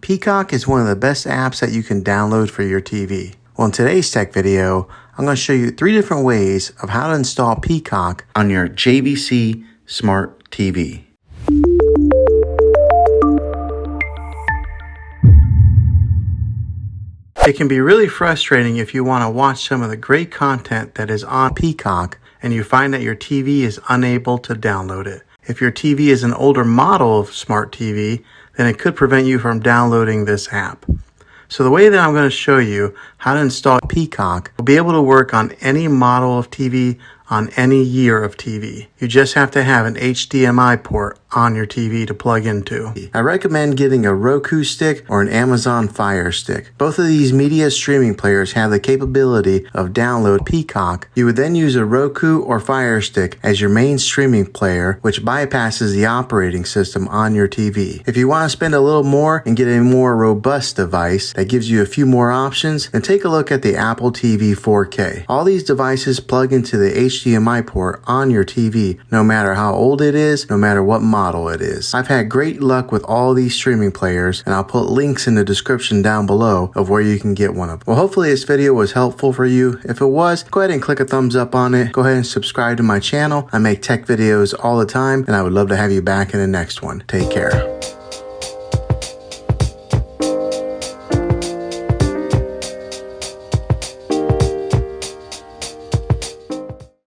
Peacock is one of the best apps that you can download for your TV. Well, in today's tech video, I'm going to show you 3 different ways of how to install Peacock on your JVC smart TV. It can be really frustrating if you want to watch some of the great content that is on Peacock and you find that your TV is unable to download it. If your TV is an older model of smart TV, then it could prevent you from downloading this app. So the way that I'm going to show you how to install Peacock will be able to work on any model of TV on any year of TV. You just have to have an HDMI port on your TV to plug into. I recommend getting a Roku stick or an Amazon Fire Stick. Both of these media streaming players have the capability of download Peacock. You would then use a Roku or Fire Stick as your main streaming player, which bypasses the operating system on your TV. If you want to spend a little more and get a more robust device that gives you a few more options, then take a look at the Apple TV 4K. All these devices plug into the HDMI port on your TV, no matter how old it is, no matter what model it is. I've had great luck with all these streaming players, and I'll put links in the description down below of where you can get one of them. Well, hopefully this video was helpful for you. If it was, go ahead and click a thumbs up on it. Go ahead and subscribe to my channel. I make tech videos all the time, and I would love to have you back in the next one. Take care.